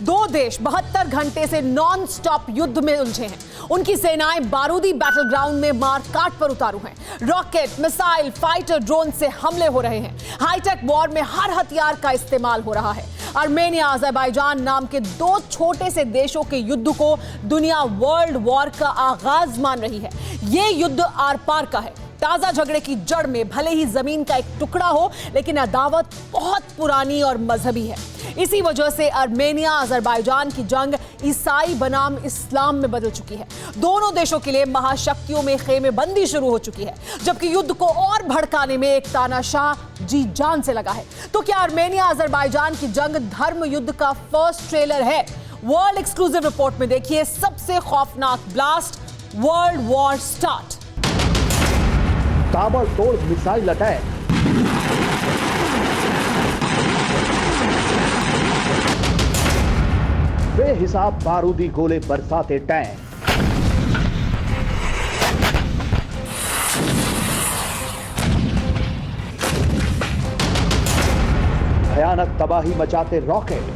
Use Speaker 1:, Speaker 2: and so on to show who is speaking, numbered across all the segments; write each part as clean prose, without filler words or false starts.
Speaker 1: दो देश 72 घंटे से नॉन स्टॉप युद्ध में उलझे हैं। उनकी सेनाएं बारूदी बैटल ग्राउंड में मार काट पर उतारू हैं। रॉकेट, मिसाइल, फाइटर, ड्रोन से हमले हो रहे हैं। हाईटेक वॉर में हर हथियार का इस्तेमाल हो रहा है। आर्मेनिया, अज़रबैजान नाम के दो छोटे से देशों के युद्ध को दुनिया वर्ल्ड वॉर का आगाज मान रही है। यह युद्ध आर पार का है। ताजा झगड़े की जड़ में भले ही जमीन का एक टुकड़ा हो, लेकिन अदावत बहुत पुरानी और मजहबी है। इसी वजह से आर्मेनिया अज़रबैजान की जंग ईसाई बनाम इस्लाम में बदल चुकी है। दोनों देशों के लिए महाशक्तियों में खेमेबंदी शुरू हो चुकी है, जबकि युद्ध को और भड़काने में एक तानाशाह जी जान से लगा है। तो क्या आर्मेनिया अज़रबैजान की जंग धर्म युद्ध का फर्स्ट ट्रेलर है? वर्ल्ड एक्सक्लूसिव रिपोर्ट में देखिए सबसे खौफनाक ब्लास्ट, वर्ल्ड वॉर स्टार्ट।
Speaker 2: ताबड़तोड़ मिसाइल अटैक, बेहिसाब बारूदी गोले बरसाते टैंक, भयानक तबाही मचाते रॉकेट,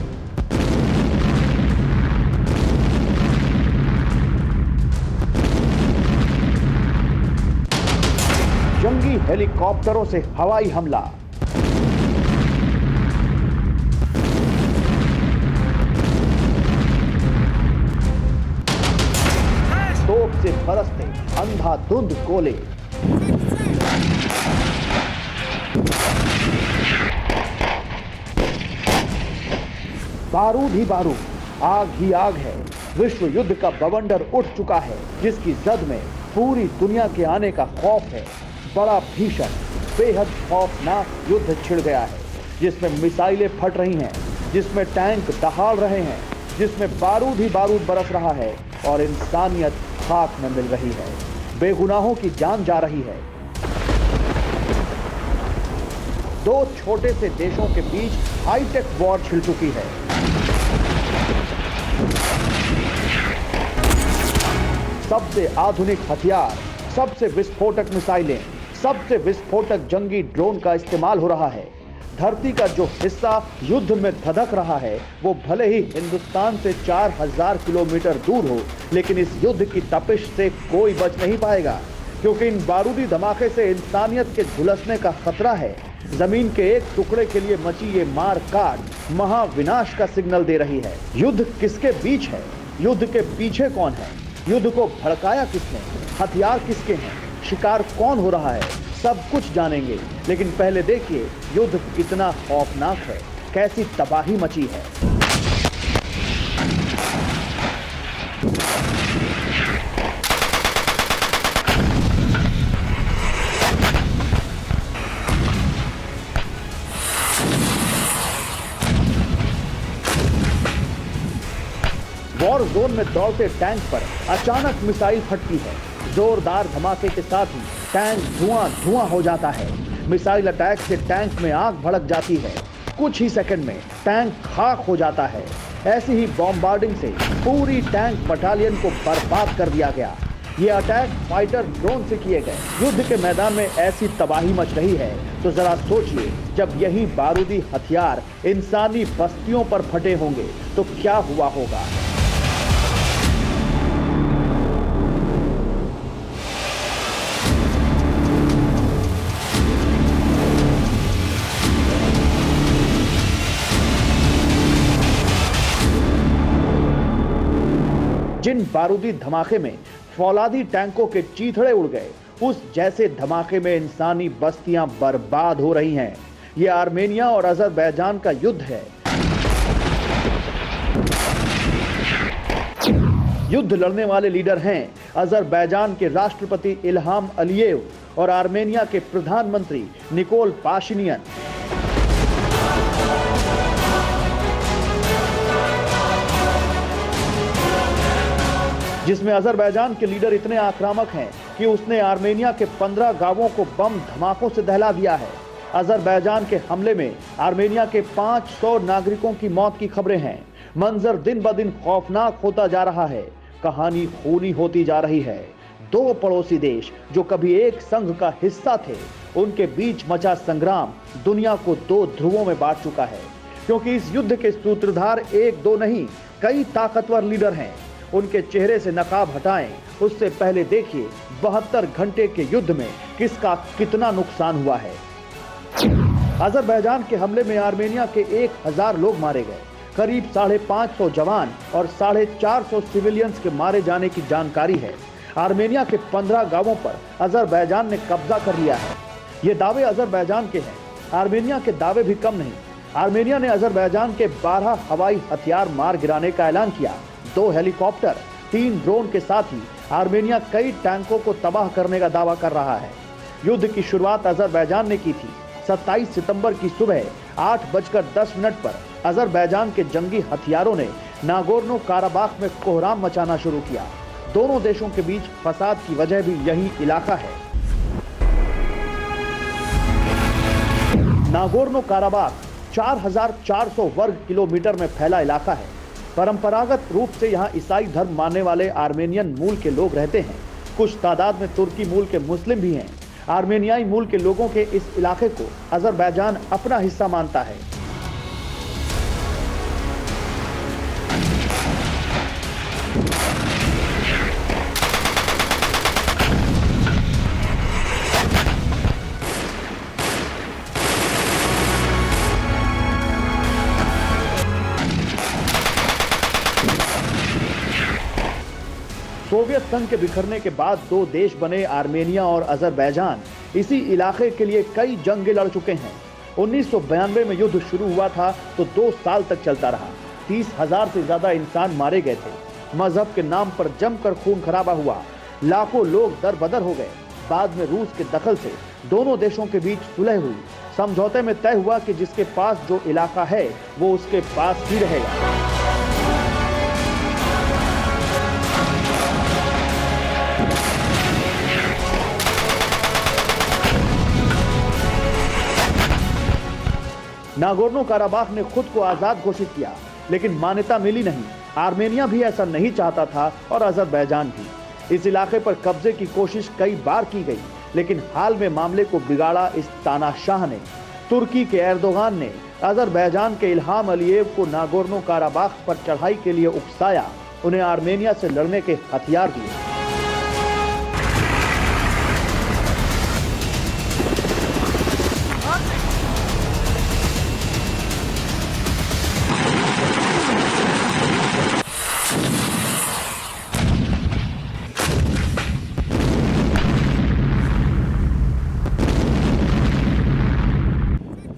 Speaker 2: जंगी हेलीकॉप्टरों से हवाई हमला, तोप से बरसते अंधाधुंध गोले, बारूद ही बारूद, आग ही आग है। विश्व युद्ध का बवंडर उठ चुका है, जिसकी जद में पूरी दुनिया के आने का खौफ है। बड़ा भीषण, बेहद खौफनाक युद्ध छिड़ गया है, जिसमें मिसाइलें फट रही हैं, जिसमें टैंक दहाड़ रहे हैं, जिसमें बारूद ही बारूद बरस रहा है और इंसानियत खाक में मिल रही है। बेगुनाहों की जान जा रही है। दो छोटे से देशों के बीच हाईटेक वॉर छिड़ चुकी है। सबसे आधुनिक हथियार, सबसे विस्फोटक मिसाइलें, सबसे विस्फोटक जंगी ड्रोन का इस्तेमाल हो रहा है। धरती का जो हिस्सा युद्ध में धधक रहा है, वो भले ही हिंदुस्तान से 4000 किलोमीटर दूर हो, लेकिन इस युद्ध की तपिश से कोई बच नहीं पाएगा, क्योंकि इन बारूदी धमाके से इंसानियत के झुलसने का खतरा है। जमीन के एक टुकड़े के लिए मची ये मार काट महाविनाश का सिग्नल दे रही है। युद्ध किसके बीच है? युद्ध के पीछे कौन है? युद्ध को भड़काया किसने? हथियार किसके हैं? शिकार कौन हो रहा है? सब कुछ जानेंगे, लेकिन पहले देखिए युद्ध कितना खौफनाक है, कैसी तबाही मची है। वॉर जोन में दौड़ते टैंक पर अचानक मिसाइल फटती है। जोरदार धमाके के साथ ही टैंक धुआं धुआं हो जाता है। मिसाइल अटैक से टैंक में आग भड़क जाती है। कुछ ही सेकंड में टैंक खाक हो जाता है। ऐसी ही बॉम्बार्डिंग से पूरी टैंक बटालियन को बर्बाद कर दिया गया। ये अटैक फाइटर ड्रोन से किए गए। युद्ध के मैदान में ऐसी तबाही मच रही है, तो जरा सोचिए, जब यही बारूदी हथियार इंसानी बस्तियों पर फटे होंगे तो क्या हुआ होगा। जिन बारूदी धमाके में फौलादी टैंकों के चीथड़े उड़ गए, उस जैसे धमाके में इंसानी बस्तियां बर्बाद हो रही हैं। यह आर्मेनिया और अज़रबैजान का युद्ध है। युद्ध लड़ने वाले लीडर हैं अज़रबैजान के राष्ट्रपति इल्हाम अलियेव और आर्मेनिया के प्रधानमंत्री निकोल पाशिनियन। जिसमें अज़रबैजान के लीडर इतने आक्रामक हैं कि उसने आर्मेनिया के 15 गांवों को बम धमाकों से दहला दिया है। अज़रबैजान के हमले में आर्मेनिया के 500 नागरिकों की मौत की खबरें हैं। मंजर दिन ब दिन खौफनाक होता जा रहा है। कहानी खूनी होती जा रही है। दो पड़ोसी देश जो कभी एक संघ का हिस्सा थे, उनके बीच मचा संग्राम दुनिया को दो ध्रुवों में बांट चुका है। क्योंकि इस युद्ध के सूत्रधार एक दो नहीं, कई ताकतवर लीडर हैं। उनके चेहरे से नकाब हटाएं, उससे पहले देखिए 72 घंटे के युद्ध में किसका कितना नुकसान हुआ है। अजरबैजान के हमले में आर्मेनिया के 1000 लोग मारे गए, करीब 550 जवान और 450 सिविलियंस के मारे जाने की जानकारी है। आर्मेनिया के 15 गांवों पर अजरबैजान ने कब्जा कर लिया है। ये दावे अजरबैजान के हैं। आर्मेनिया के दावे भी कम नहीं। आर्मेनिया ने अजरबैजान के 12 हवाई हथियार मार गिराने का ऐलान किया, 2 हेलीकॉप्टर, 3 ड्रोन के साथ ही आर्मेनिया कई टैंकों को तबाह करने का दावा कर रहा है। युद्ध की शुरुआत अजरबैजान ने की थी। 27 सितंबर की सुबह 8:10 पर अजरबैजान के जंगी हथियारों ने नागोर्नो काराबाख में कोहराम मचाना शुरू किया। दोनों देशों के बीच फसाद की वजह भी यही इलाका है। नागोर्नो काराबाख 4400 वर्ग किलोमीटर में फैला इलाका है। परंपरागत रूप से यहाँ ईसाई धर्म मानने वाले आर्मेनियन मूल के लोग रहते हैं। कुछ तादाद में तुर्की मूल के मुस्लिम भी हैं। आर्मेनियाई मूल के लोगों के इस इलाके को अजरबैजान अपना हिस्सा मानता है। सोवियत संघ के बिखरने के बाद 2 देश बने आर्मेनिया और अजरबैजान इसी इलाके के लिए कई जंगें लड़ चुके हैं। 1992 में युद्ध शुरू हुआ था तो 2 साल तक चलता रहा। 30,000 से ज्यादा इंसान मारे गए थे। मजहब के नाम पर जमकर खून खराबा हुआ, लाखों लोग दर-बदर हो गए। बाद में रूस के दखल से दोनों देशों के बीच सुलह हुई। समझौते में तय हुआ कि जिसके पास जो इलाका है वो उसके पास ही रहेगा। नागोर्नो काराबाख ने खुद को आजाद घोषित किया, लेकिन मान्यता मिली नहीं। आर्मेनिया भी ऐसा नहीं चाहता था और अजरबैजान भी। इस इलाके पर कब्जे की कोशिश कई बार की गई, लेकिन हाल में मामले को बिगाड़ा इस तानाशाह ने। तुर्की के एर्दोगान ने अजरबैजान के इल्हाम अलीयेव को नागोर्नो काराबाख पर चढ़ाई के लिए उकसाया, उन्हें आर्मेनिया से लड़ने के हथियार दिए।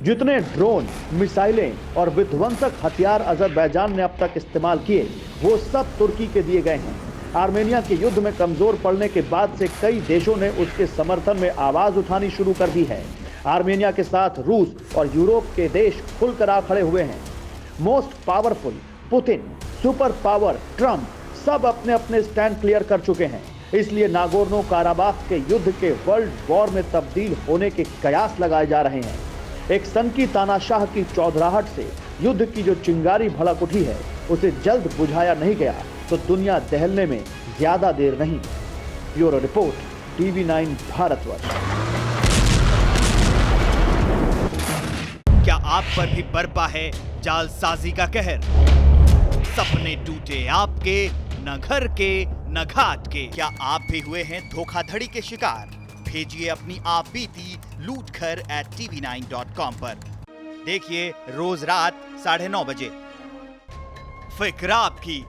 Speaker 2: जितने ड्रोन, मिसाइलें और विध्वंसक हथियार अजरबैजान ने अब तक इस्तेमाल किए, वो सब तुर्की के दिए गए हैं। आर्मेनिया के युद्ध में कमजोर पड़ने के बाद से कई देशों ने उसके समर्थन में आवाज उठानी शुरू कर दी है। आर्मेनिया के साथ रूस और यूरोप के देश खुलकर आ खड़े हुए हैं। Most powerful Putin, super power Trump सब अपने अपने स्टैंड क्लियर कर चुके हैं। इसलिए नागोर्नो काराबाख के युद्ध के वर्ल्ड वॉर में तब्दील होने के कयास लगाए जा रहे हैं। एक सनकी तानाशाह की चौधराहट से युद्ध की जो चिंगारी भड़क उठी है, उसे जल्द बुझाया नहीं गया तो दुनिया दहलने में ज्यादा देर नहीं। Bureau report, TV9 Bharatvarsh.
Speaker 3: क्या आप पर भी बरपा है जालसाजी का कहर? सपने टूटे आपके, न घर के न घाट के। क्या आप भी हुए हैं धोखाधड़ी के शिकार? भेजिए अपनी आप बीती lootkhar@tv9.com पर। देखिए रोज रात 9:30 बजे। फिक्र आपकी,